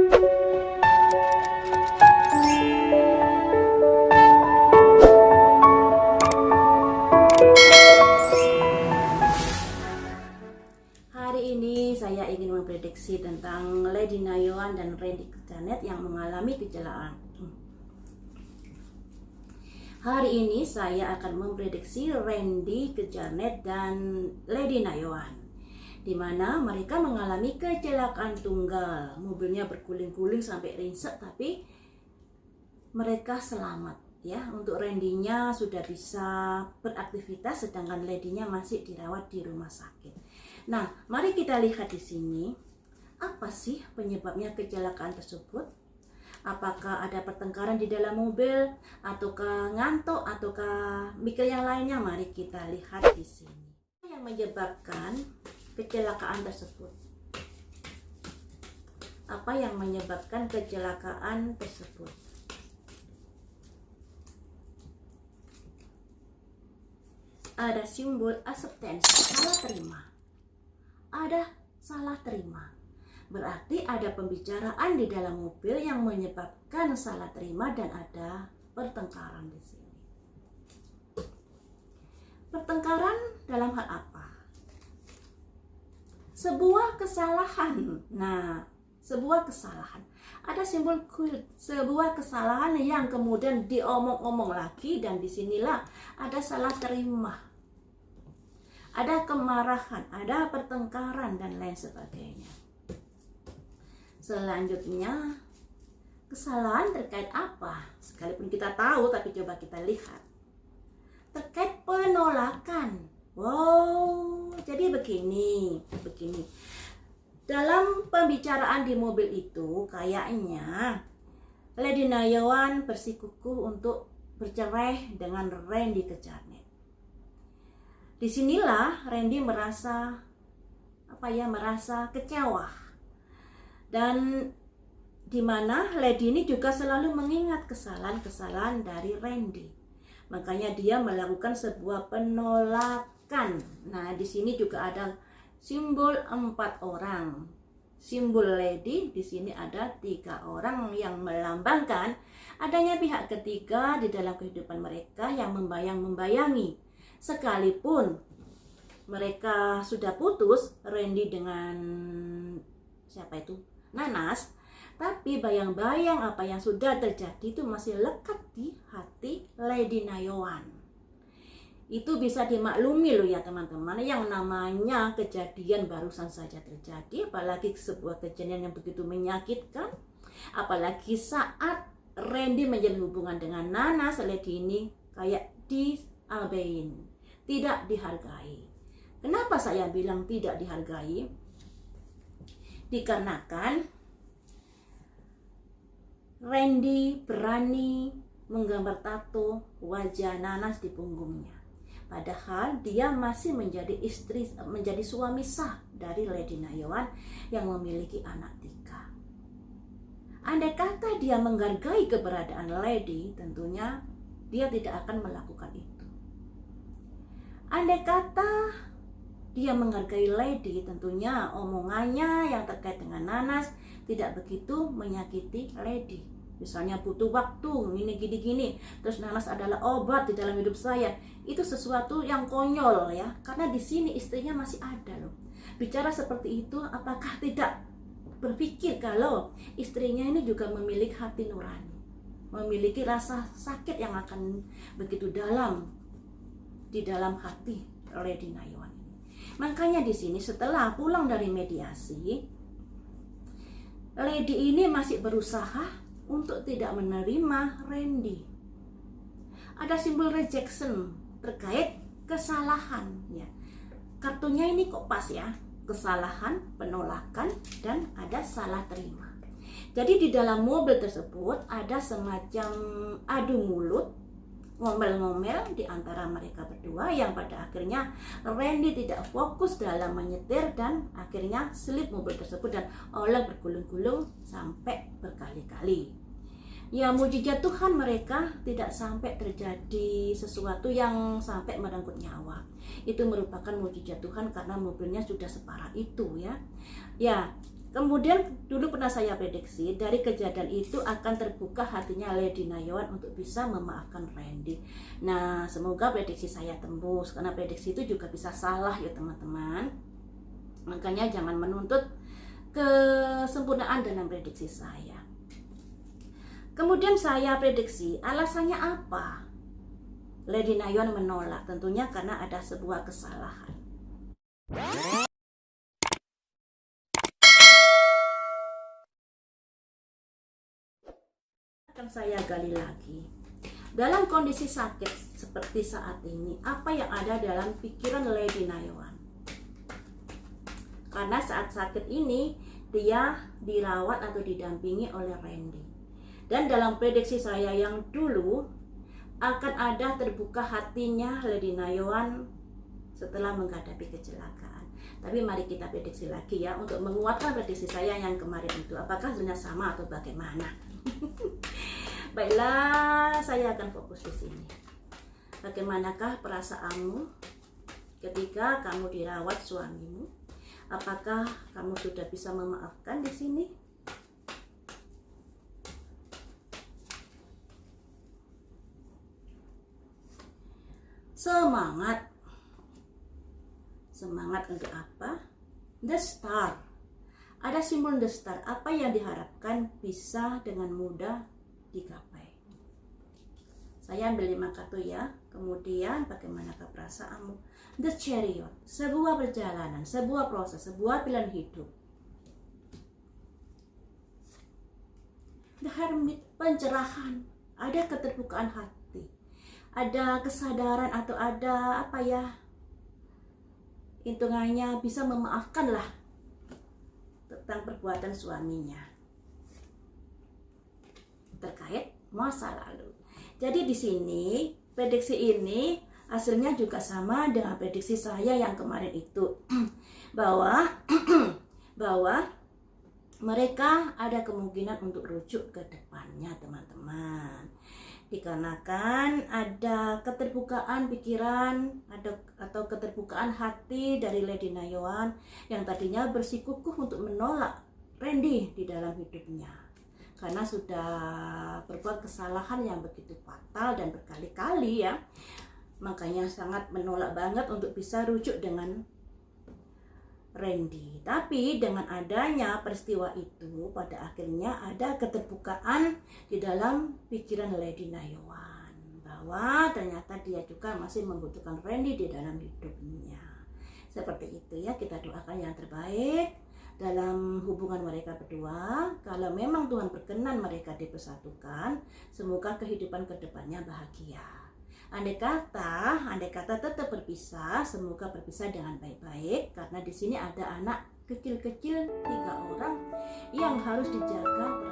Hari ini saya ingin memprediksi tentang Lady Nayoan dan Randy Kejanet yang mengalami kecelakaan. Hari ini saya akan memprediksi Randy Kejanet dan Lady Nayoan, di mana mereka mengalami kecelakaan tunggal. Mobilnya berguling-guling sampai ringsek, tapi mereka selamat. Ya, untuk Randy-nya sudah bisa beraktivitas, sedangkan Lady-nya masih dirawat di rumah sakit. Nah, mari kita lihat di sini, apa sih penyebabnya kecelakaan tersebut? Apakah ada pertengkaran di dalam mobil, ataukah ngantuk, ataukah mikir yang lainnya? Mari kita lihat di sini. Apa yang menyebabkan kecelakaan tersebut? Apa yang menyebabkan kecelakaan tersebut? Ada simbol acceptance, salah terima. Ada salah terima. Berarti ada pembicaraan di dalam mobil yang menyebabkan salah terima dan ada pertengkaran di sini. Pertengkaran dalam hal apa? Sebuah kesalahan. Nah, sebuah kesalahan. Ada simbol guilt, sebuah kesalahan yang kemudian diomong-omong lagi, dan disinilah ada salah terima. Ada kemarahan, ada pertengkaran, dan lain sebagainya. Selanjutnya, kesalahan terkait apa? Sekalipun kita tahu, tapi coba kita lihat. Terkait penolakan. Wow, jadi begini. Dalam pembicaraan di mobil itu, kayaknya Lady Nayoan bersikukuh untuk bercerai dengan Randy Kejanet. Disinilah Randy merasa kecewa. Dan dimana Lady ini juga selalu mengingat kesalahan-kesalahan dari Randy. Makanya dia melakukan sebuah penolakan. Nah, di sini juga ada simbol 4 orang. Simbol Lady di sini ada 3 orang yang melambangkan adanya pihak ketiga di dalam kehidupan mereka yang membayang-membayangi. Sekalipun mereka sudah putus, Randy dengan Nanas, tapi bayang-bayang apa yang sudah terjadi itu masih lekat di hati Lady Nayoan. Itu bisa dimaklumi loh ya teman-teman, yang namanya kejadian barusan saja terjadi, apalagi sebuah kejadian yang begitu menyakitkan, apalagi saat Randy menjalin hubungan dengan Nanas, Lady ini kayak diabein, tidak dihargai. Kenapa saya bilang tidak dihargai? Dikarenakan Randy berani menggambar tato wajah Nanas di punggungnya, padahal dia masih menjadi suami sah dari Lady Nayoan yang memiliki anak 3. Andai kata dia menghargai keberadaan Lady, tentunya dia tidak akan melakukan itu. Andai kata dia menghargai Lady, tentunya omongannya yang terkait dengan Nanas tidak begitu menyakiti Lady. Misalnya butuh waktu, gini, terus Nanas adalah obat di dalam hidup saya. Itu sesuatu yang konyol ya, karena di sini istrinya masih ada loh. Bicara seperti itu, apakah tidak berpikir kalau istrinya ini juga memiliki hati nurani, memiliki rasa sakit yang akan begitu dalam di dalam hati Lady Nayoan. Makanya di sini setelah pulang dari mediasi, Lady ini masih berusaha untuk tidak menerima Randy. Ada simbol rejection terkait kesalahan ya. Kartunya ini kok pas ya, kesalahan, penolakan, dan ada salah terima. Jadi di dalam mobil tersebut ada semacam adu mulut, ngomel-ngomel di antara mereka berdua, yang pada akhirnya Randy tidak fokus dalam menyetir dan akhirnya selip mobil tersebut dan oleng bergulung-gulung sampai berkali-kali. Ya, mujizat Tuhan, mereka tidak sampai terjadi sesuatu yang sampai merenggut nyawa. Itu merupakan mujizat Tuhan karena mobilnya sudah separah itu ya. Ya, Kemudian dulu pernah saya prediksi dari kejadian itu akan terbuka hatinya Lady Nayawan untuk bisa memaafkan Randy. Nah, semoga prediksi saya tembus, karena prediksi itu juga bisa salah ya teman-teman. Makanya jangan menuntut kesempurnaan dalam prediksi saya. Kemudian saya prediksi, alasannya apa Lady Nayawan menolak? Tentunya karena ada sebuah kesalahan. Akan saya gali lagi. Dalam kondisi sakit seperti saat ini, apa yang ada dalam pikiran Lady Nayawan? Karena saat sakit ini dia dirawat atau didampingi oleh Randy. Dan dalam prediksi saya yang dulu, akan ada terbuka hatinya Lady Nayawan setelah menghadapi kecelakaan. Tapi mari kita prediksi lagi ya, untuk menguatkan prediksi saya yang kemarin itu. Apakah hasilnya sama atau bagaimana? Baiklah, saya akan fokus di sini. Bagaimanakah perasaanmu ketika kamu dirawat suamimu? Apakah kamu sudah bisa memaafkan di sini? Semangat. Semangat untuk apa? The Star. Ada simbol The Star. Apa yang diharapkan bisa dengan mudah digapai. Saya ambil 5 kartu ya. Kemudian bagaimanakah perasaanmu? The Chariot. Sebuah perjalanan, sebuah proses, sebuah pilihan hidup. The Hermit. Pencerahan. Ada keterbukaan hati. Ada kesadaran atau ada apa ya? Hitungannya bisa memaafkan lah tentang perbuatan suaminya terkait masa lalu. Jadi di sini prediksi ini hasilnya juga sama dengan prediksi saya yang kemarin itu bahwa mereka ada kemungkinan untuk rujuk ke depannya teman-teman. Dikarenakan ada keterbukaan pikiran atau keterbukaan hati dari Lady Nayawan yang tadinya bersikukuh untuk menolak Randy di dalam hidupnya karena sudah berbuat kesalahan yang begitu fatal dan berkali-kali ya, makanya sangat menolak banget untuk bisa rujuk dengan Randy. Tapi dengan adanya peristiwa itu, pada akhirnya ada keterbukaan di dalam pikiran Lady Nayawan bahwa ternyata dia juga masih membutuhkan Randy di dalam hidupnya. Seperti itu ya, kita doakan yang terbaik dalam hubungan mereka berdua. Kalau memang Tuhan berkenan mereka dipersatukan, semoga kehidupan kedepannya bahagia. Andai kata tetap berpisah, semoga berpisah dengan baik-baik, karena di sini ada anak kecil-kecil 3 orang yang harus dijaga